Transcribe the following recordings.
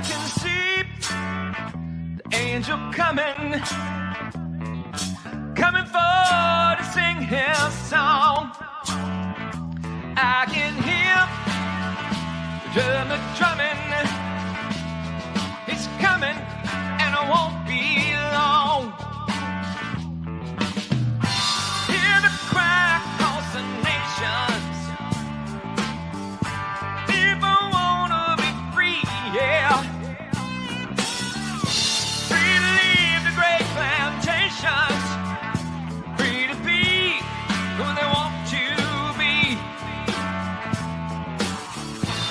can see the angel coming for to sing his song. I can hear the drummer drumming. He's coming and it won't be long. Hear the cry across the nations. People wanna be free, yeah. Free to leave the great plantations. Free to be who they want to be.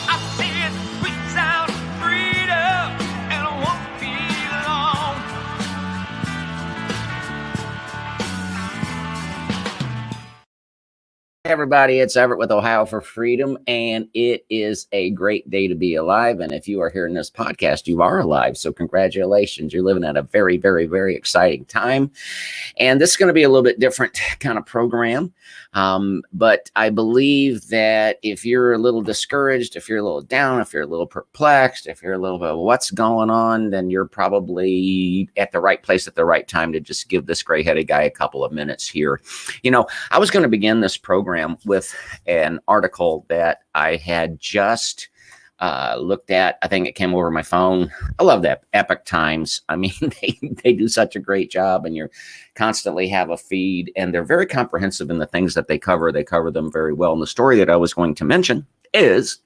I see it squeaks out freedom and it won't be long. Hey everybody, it's Everett with Ohio for Freedom, and it is a great day to be alive. And if you are hearing this podcast, you are alive. So congratulations. You're living at a very, very, very exciting time. And this is going to be a little bit different kind of program. But I believe that if you're a little discouraged, if you're a little down, if you're a little perplexed, if you're a little bit what's going on, then you're probably at the right place at the right time to just give this gray-headed guy a couple of minutes here. You know, I was going to begin this program with an article that I had just looked at. I think it came over my phone. I love that Epoch Times. I mean, they do such a great job, and you constantly have a feed, and they're very comprehensive in the things that they cover. They cover them very well. And the story that I was going to mention is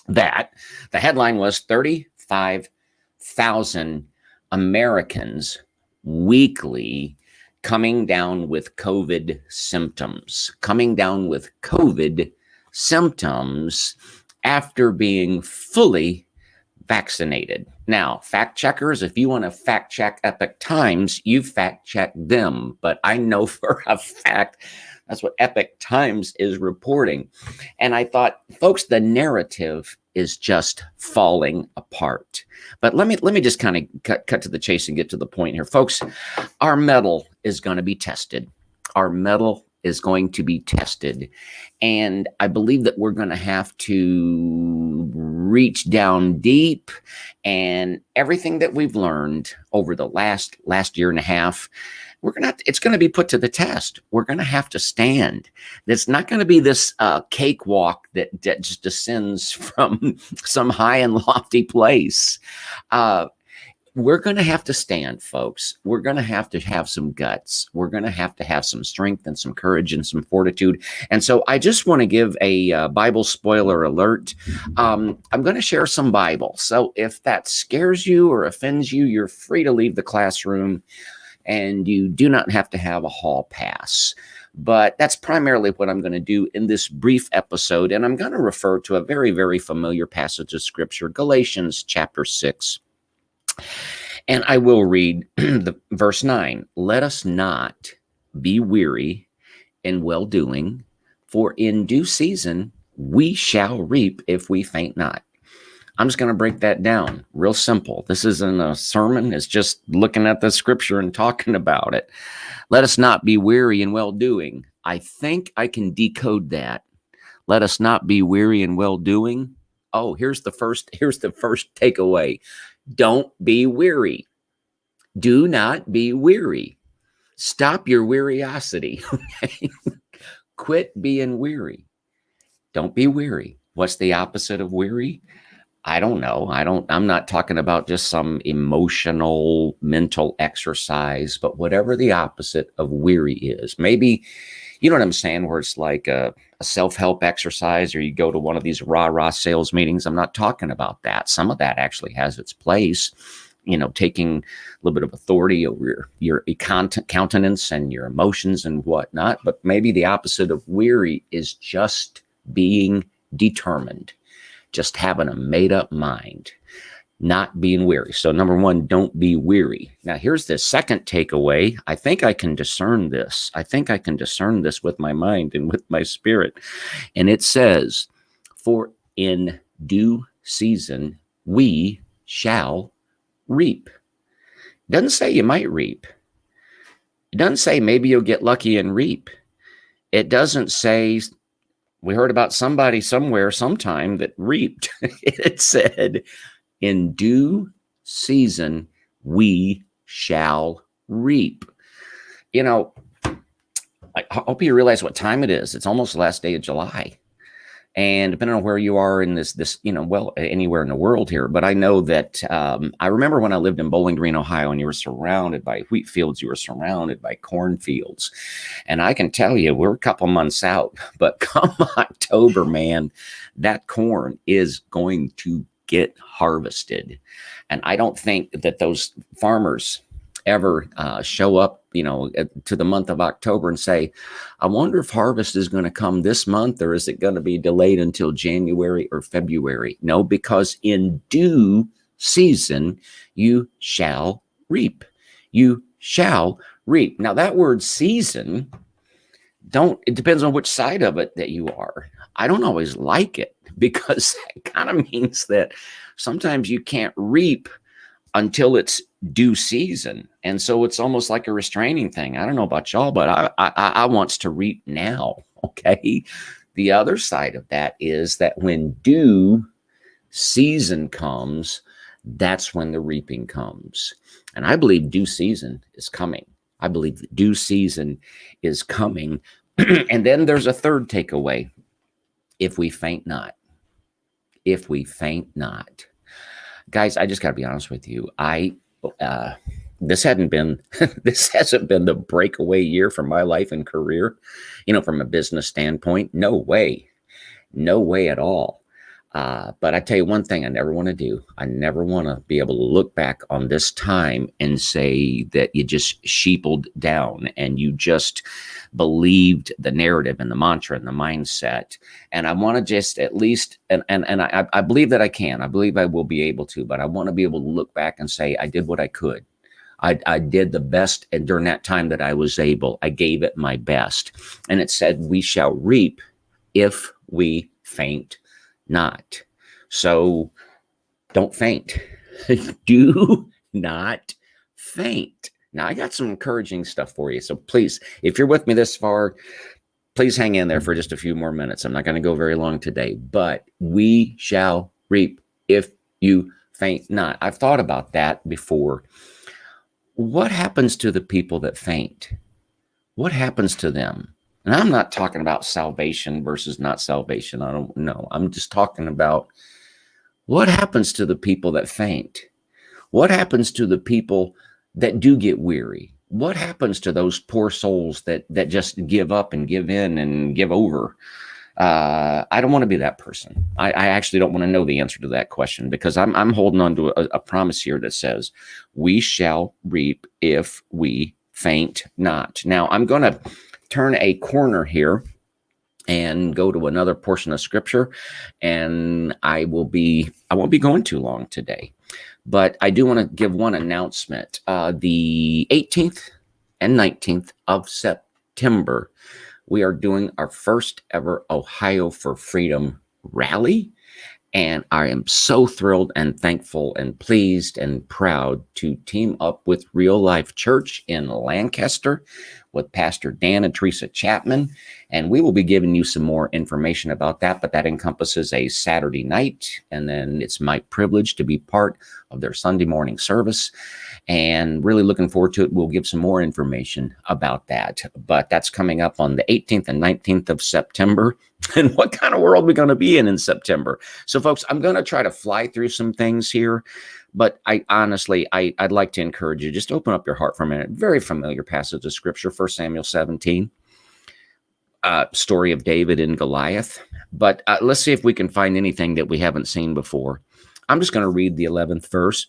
that the headline was 35,000 Americans weekly coming down with COVID symptoms, after being fully vaccinated. Now, fact checkers, if you want to fact check Epoch Times, you fact check them. But I know for a fact that's what Epoch Times is reporting. And I thought, folks, the narrative is just falling apart. But let me just kind of cut to the chase and get to the point here. Folks, our mettle is going to be tested. Our mettle is going to be tested. And I believe that we're going to have to reach down deep, and everything that we've learned over the last year and a half, it's going to be put to the test. We're going to have to stand. It's not going to be this cakewalk that just descends from some high and lofty place. We're going to have to stand, folks. We're going to have some guts. We're going to have some strength and some courage and some fortitude. And so I just want to give a Bible spoiler alert. I'm going to share some Bible. So if that scares you or offends you, you're free to leave the classroom, and you do not have to have a hall pass. But that's primarily what I'm going to do in this brief episode. And I'm going to refer to a very, very familiar passage of Scripture, Galatians chapter 6. And I will read the verse 9. Let us not be weary in well-doing, for in due season we shall reap if we faint not. I'm just going to break that down real simple. This isn't a sermon. It's just looking at the scripture and talking about it. Let us not be weary in well-doing. I think I can decode that. Let us not be weary in well-doing. Oh, here's the first takeaway. Don't be weary. Do not be weary. Stop your weariosity. Okay? Quit being weary. Don't be weary. What's the opposite of weary? I don't know. I'm not talking about just some emotional, mental exercise, but whatever the opposite of weary is. Maybe, you know what I'm saying, where it's like a self-help exercise, or you go to one of these rah-rah sales meetings. I'm not talking about that. Some of that actually has its place, you know, taking a little bit of authority over your countenance and your emotions and whatnot. But maybe the opposite of weary is just being determined, just having a made-up mind, not being weary. So number one, don't be weary. Now here's the second takeaway. I think I can discern this. With my mind and with my spirit. And it says, for in due season we shall reap. It doesn't say you might reap. It doesn't say maybe you'll get lucky and reap. It doesn't say we heard about somebody somewhere sometime that reaped. It said In due season, we shall reap. You know, I hope you realize what time it is. It's almost the last day of July. And depending on where you are in this, well, anywhere in the world here, but I know that I remember when I lived in Bowling Green, Ohio, and you were surrounded by wheat fields, you were surrounded by cornfields, and I can tell you we're a couple months out, but come October, man, that corn is going to get harvested, and I don't think that those farmers ever show up, to the month of October and say, I wonder if harvest is going to come this month, or is it going to be delayed until January or February? No, because in due season, you shall reap. You shall reap. Now, that word season, it depends on which side of it that you are. I don't always like it because it kind of means that sometimes you can't reap until it's due season. And so it's almost like a restraining thing. I don't know about y'all, but I wants to reap now. Okay. The other side of that is that when due season comes, that's when the reaping comes. And I believe due season is coming. I believe that due season is coming. And then there's a third takeaway. If we faint not, if we faint not. Guys, I just got to be honest with you. This hasn't been the breakaway year for my life and career, from a business standpoint. No way at all. But I tell you one thing I never want to do. I never want to be able to look back on this time and say that you just sheepled down and you just believed the narrative and the mantra and the mindset. And I want to just at least, and I believe that I can. I believe I will be able to, but I want to be able to look back and say I did what I could. I did the best, and during that time that I was able, I gave it my best. And it said, we shall reap if we faint not. So don't faint. Do not faint. Now, I got some encouraging stuff for you. So please, if you're with me this far, please hang in there for just a few more minutes. I'm not going to go very long today, but we shall reap if you faint not. I've thought about that before. What happens to the people that faint? What happens to them? And I'm not talking about salvation versus not salvation. I don't know. I'm just talking about what happens to the people that faint? What happens to the people that do get weary? What happens to those poor souls that just give up and give in and give over? I don't want to be that person. I actually don't want to know the answer to that question, because I'm holding on to a promise here that says we shall reap if we faint not. Now, I'm going to turn a corner here and go to another portion of scripture, and I won't be going too long today, but I do want to give one announcement. The 18th and 19th of September, we are doing our first ever Ohio for Freedom rally. And I am so thrilled and thankful and pleased and proud to team up with Real Life Church in Lancaster with Pastor Dan and Teresa Chapman. And we will be giving you some more information about that, but that encompasses a Saturday night. And then it's my privilege to be part of their Sunday morning service, and really looking forward to it. We'll give some more information about that, but that's coming up on the 18th and 19th of September. And what kind of world are we going to be in September? So folks, I'm going to try to fly through some things here, but I'd like to encourage you, just open up your heart for a minute. Very familiar passage of scripture, 1 Samuel 17, story of David and Goliath. But let's see if we can find anything that we haven't seen before. I'm just going to read the 11th verse.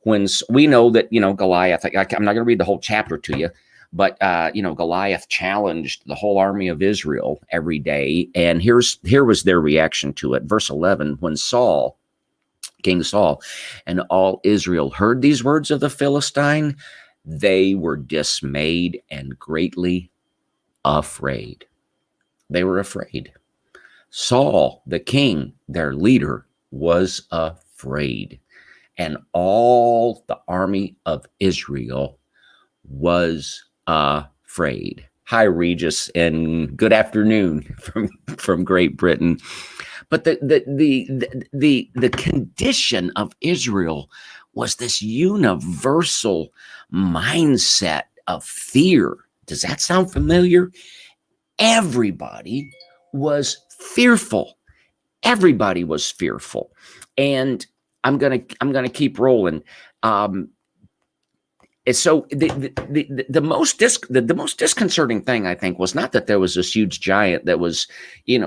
When we know that, Goliath, I'm not going to read the whole chapter to you, but, Goliath challenged the whole army of Israel every day. And here was their reaction to it. Verse 11, when King Saul and all Israel heard these words of the Philistine, they were dismayed and greatly afraid. They were afraid. Saul, the king, their leader, was afraid. And all the army of Israel was afraid. Hi, Regis, and good afternoon from Great Britain. But the condition of Israel was this universal mindset of fear. Does that sound familiar? Everybody was fearful. Everybody was fearful. And I'm gonna keep rolling. So the most disconcerting thing, I think, was not that there was this huge giant that was,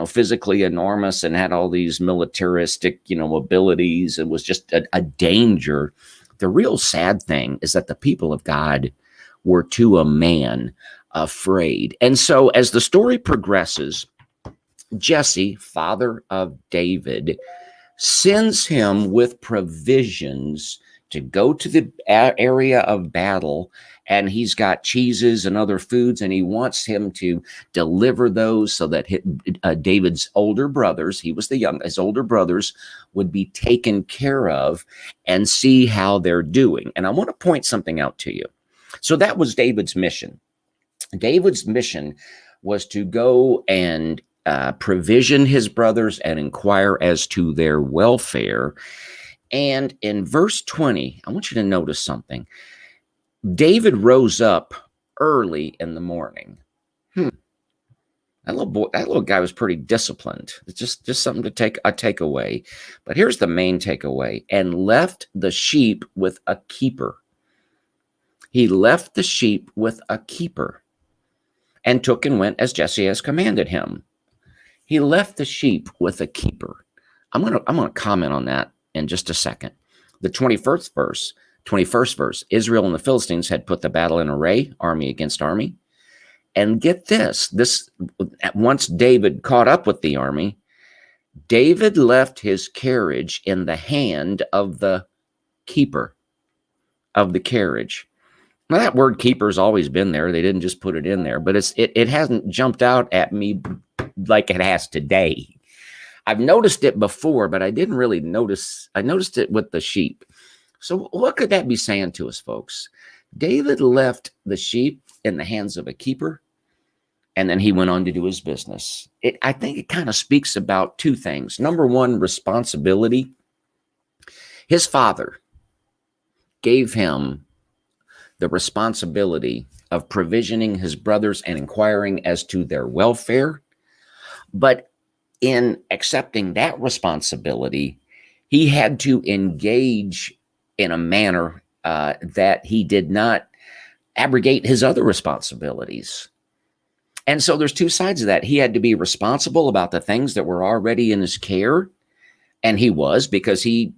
physically enormous and had all these militaristic, abilities. It was just a danger. The real sad thing is that the people of God were to a man afraid. And so as the story progresses, Jesse, father of David, sends him with provisions to go to the area of battle, and he's got cheeses and other foods, and he wants him to deliver those so that David's older brothers, he was the young, his older brothers would be taken care of and see how they're doing. And I want to point something out to you. So that was David's mission. David's mission was to go and provision his brothers and inquire as to their welfare. And in verse 20, I want you to notice something. David rose up early in the morning. That little guy was pretty disciplined. It's just something to take away. But here's the main takeaway. And left the sheep with a keeper. He left the sheep with a keeper and took and went as Jesse has commanded him. He left the sheep with a keeper. I'm gonna comment on that in just a second. The 21st verse, Israel and the Philistines had put the battle in array, army against army. And get this, once David caught up with the army, David left his carriage in the hand of the keeper of the carriage. Now, that word keeper's always been there. They didn't just put it in there, but it hasn't jumped out at me like it has today. I've noticed it before, but I didn't really notice. I noticed it with the sheep. So what could that be saying to us, folks? David left the sheep in the hands of a keeper, and then he went on to do his business. I think it kind of speaks about two things. Number one, responsibility. His father gave him the responsibility of provisioning his brothers and inquiring as to their welfare. But in accepting that responsibility, he had to engage in a manner that he did not abrogate his other responsibilities. And so there's two sides of that. He had to be responsible about the things that were already in his care. And he was, because he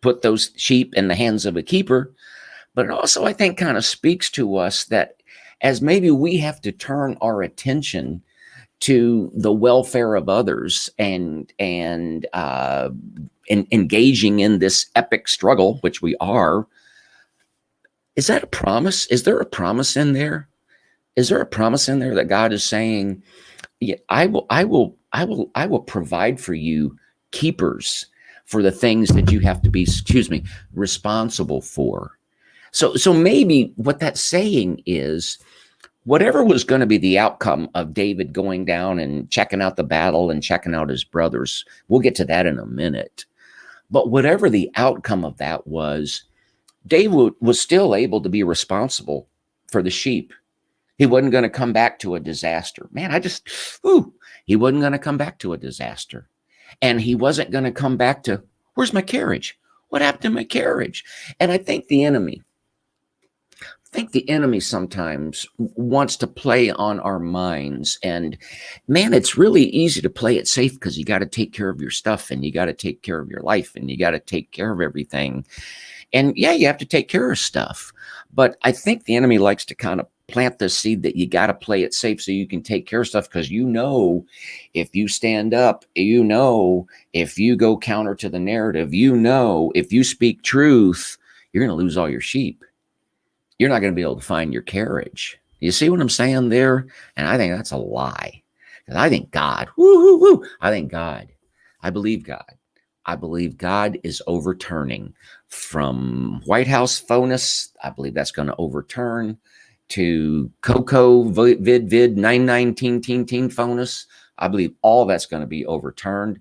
put those sheep in the hands of a keeper. But it also, I think, kind of speaks to us that as maybe we have to turn our attention to the welfare of others and engaging in this epic struggle, which we are. Is that a promise? Is there a promise in there? Is there a promise in there that God is saying, yeah, I will provide for you keepers for the things that you have to be, responsible for. So maybe what that's saying is, whatever was going to be the outcome of David going down and checking out the battle and checking out his brothers, we'll get to that in a minute. But whatever the outcome of that was, David was still able to be responsible for the sheep. He wasn't going to come back to a disaster. Man, he wasn't going to come back to a disaster. And he wasn't going to come back to, where's my carriage? What happened to my carriage? And I think the enemy sometimes wants to play on our minds. And man, it's really easy to play it safe because you got to take care of your stuff and you got to take care of your life and you got to take care of everything. And yeah, you have to take care of stuff. But I think the enemy likes to kind of plant the seed that you got to play it safe so you can take care of stuff, because if you stand up, if you go counter to the narrative, if you speak truth, you're going to lose all your sheep. You're not going to be able to find your carriage. You see what I'm saying there? And I think that's a lie. Because I think God, I believe God is overturning from White House FONUS. I believe that's going to overturn to Coco Vid 99 teen FONUS. I believe all that's going to be overturned.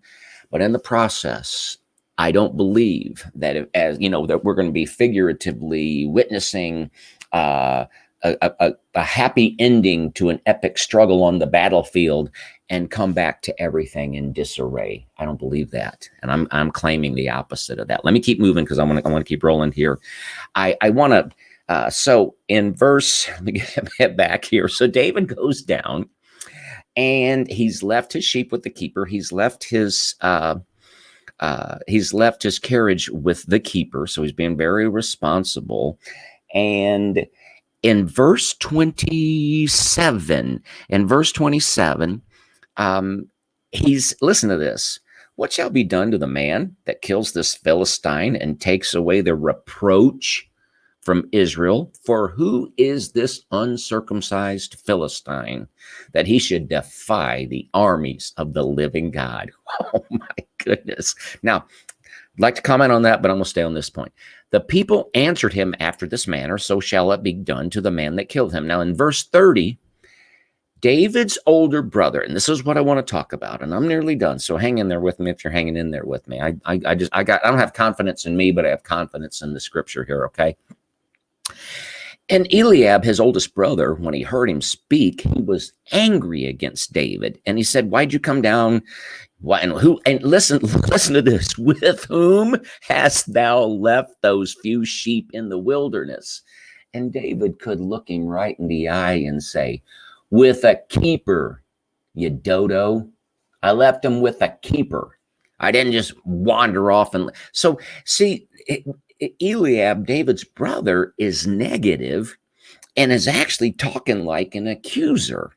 But in the process, I don't believe that as you know, that we're going to be figuratively witnessing a happy ending to an epic struggle on the battlefield and come back to everything in disarray. I don't believe that, and I'm claiming the opposite of that. Let me keep moving because I want to keep rolling here. I want to. So in verse, let me get back here. So David goes down, and he's left his sheep with the keeper. He's left his carriage with the keeper. So he's being very responsible. And in verse 27, listen to this. What shall be done to the man that kills this Philistine and takes away the reproach from Israel? For who is this uncircumcised Philistine that he should defy the armies of the living God? Oh my goodness. Now, I'd like to comment on that, but I'm going to stay on this point. The people answered him after this manner, so shall it be done to the man that killed him. Now, in verse 30, David's older brother, and this is what I want to talk about, and I'm nearly done, so hang in there with me if you're hanging in there with me. I don't have confidence in me, but I have confidence in the scripture here, okay? And Eliab, his oldest brother, when he heard him speak, he was angry against David. And he said, why'd you come down? Why, and who? And listen to this. With whom hast thou left those few sheep in the wilderness? And David could look him right in the eye and say, with a keeper, you dodo. I left him with a keeper. I didn't just wander off. And so, see, Eliab, David's brother, is negative and is actually talking like an accuser.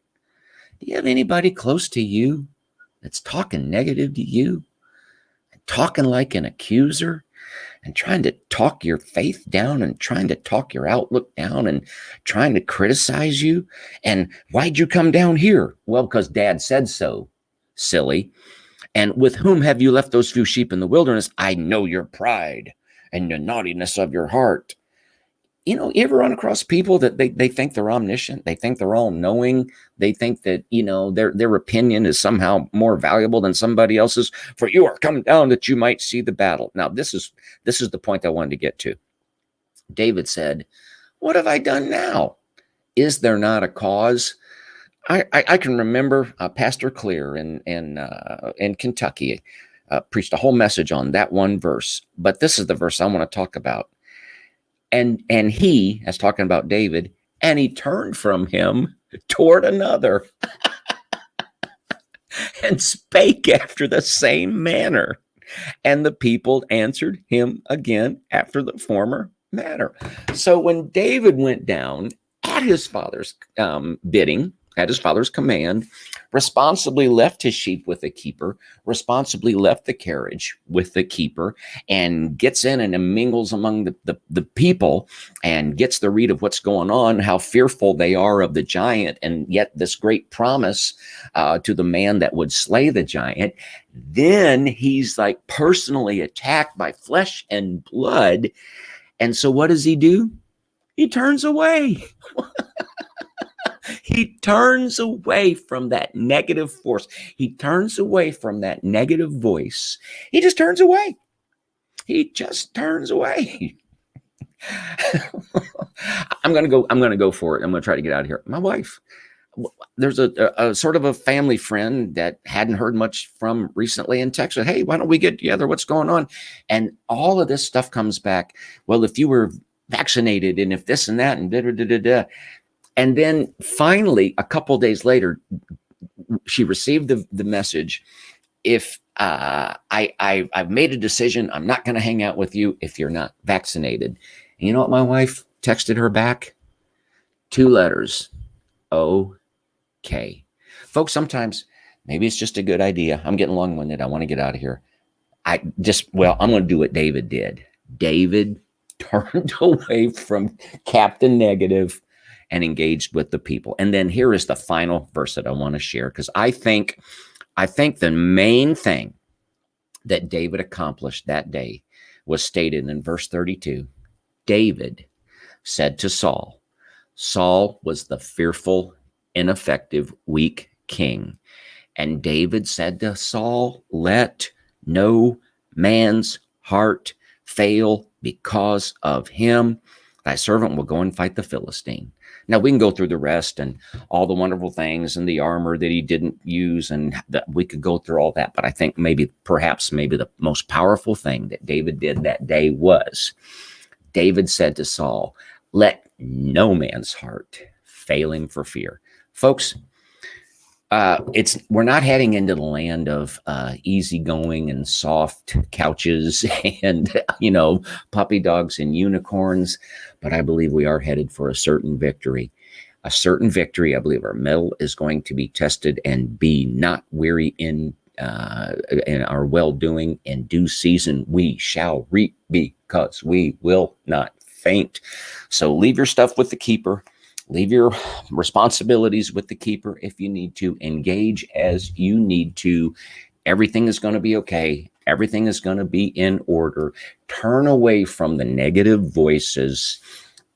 Do you have anybody close to you that's talking negative to you, talking like an accuser, and trying to talk your faith down and trying to talk your outlook down and trying to criticize you? And why'd you come down here? Well, because Dad said so, silly. And with whom have you left those few sheep in the wilderness? I know your pride and the naughtiness of your heart. You know, you ever run across people that they think they're omniscient? They think they're all knowing. They think that, you know, their opinion is somehow more valuable than somebody else's. For you are come down that you might see the battle. Now, this is the point I wanted to get to. David said, what have I done now? Is there not a cause? I can remember Pastor Clear in Kentucky preached a whole message on that one verse, but this is the verse I want to talk about. And he, as talking about David, and he turned from him toward another and spake after the same manner. And the people answered him again after the former manner. So when David went down at his father's bidding, at his father's command, responsibly left his sheep with the keeper, responsibly left the carriage with the keeper, and gets in and mingles among the people and gets the read of what's going on, how fearful they are of the giant, and yet this great promise to the man that would slay the giant. Then he's like personally attacked by flesh and blood. And so what does he do? He turns away. He turns away from that negative force. He turns away from that negative voice. He just turns away. He just turns away. I'm going to go for it. I'm going to try to get out of here. My wife, there's a sort of a family friend that hadn't heard much from recently and texted, hey, why don't we get together? What's going on? And all of this stuff comes back. Well, if you were vaccinated and if this and that and da-da-da-da-da. And then finally, a couple of days later, she received the message. If I've made a decision, I'm not going to hang out with you if you're not vaccinated. And you know what my wife texted her back? 2 letters. Okay. Folks, sometimes maybe it's just a good idea. I'm getting long-winded. I want to get out of here. I'm going to do what David did. David turned away from Captain Negative and engaged with the people. And then here is the final verse that I want to share, because I think the main thing that David accomplished that day was stated in verse 32. David said to Saul, Saul was the fearful, ineffective, weak king. And David said to Saul, let no man's heart fail because of him. Thy servant will go and fight the Philistine. Now we can go through the rest and all the wonderful things and the armor that he didn't use, and that we could go through all that. But I think perhaps the most powerful thing that David did that day was David said to Saul, let no man's heart fail him for fear. Folks, we're not heading into the land of easygoing and soft couches and puppy dogs and unicorns, but I believe we are headed for a certain victory. A certain victory. I believe our mettle is going to be tested, and be not weary in our well-doing. In due season we shall reap, because we will not faint. So leave your stuff with the keeper. Leave your responsibilities with the keeper if you need to. Engage as you need to. Everything is going to be okay. Everything is going to be in order. Turn away from the negative voices,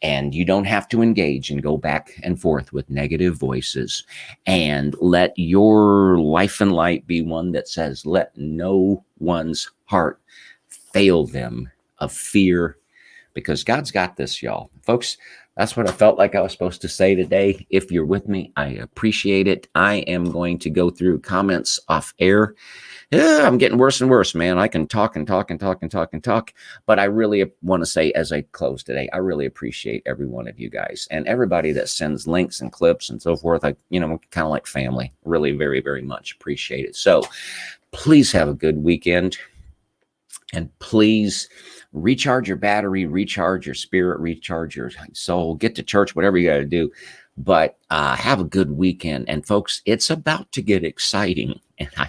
and you don't have to engage and go back and forth with negative voices. And let your life and light be one that says, let no one's heart fail them of fear, because God's got this, y'all. Folks, that's what I felt like I was supposed to say today. If you're with me, I appreciate it. I am going to go through comments off air. Yeah, I'm getting worse and worse, man. I can talk and talk and talk and talk and talk. But I really want to say, as I close today, I really appreciate every one of you guys and everybody that sends links and clips and so forth. I'm kind of like family. Really, very, very much appreciate it. So please have a good weekend. And please recharge your battery, recharge your spirit, recharge your soul, get to church, whatever you got to do. But have a good weekend. And folks, it's about to get exciting. And I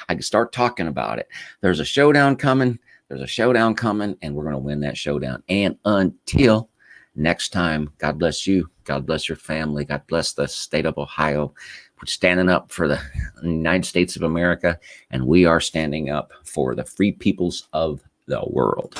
can start talking about it. There's a showdown coming. And we're going to win that showdown. And until next time, God bless you. God bless your family. God bless the state of Ohio. We're standing up for the United States of America, and we are standing up for the free peoples of the world.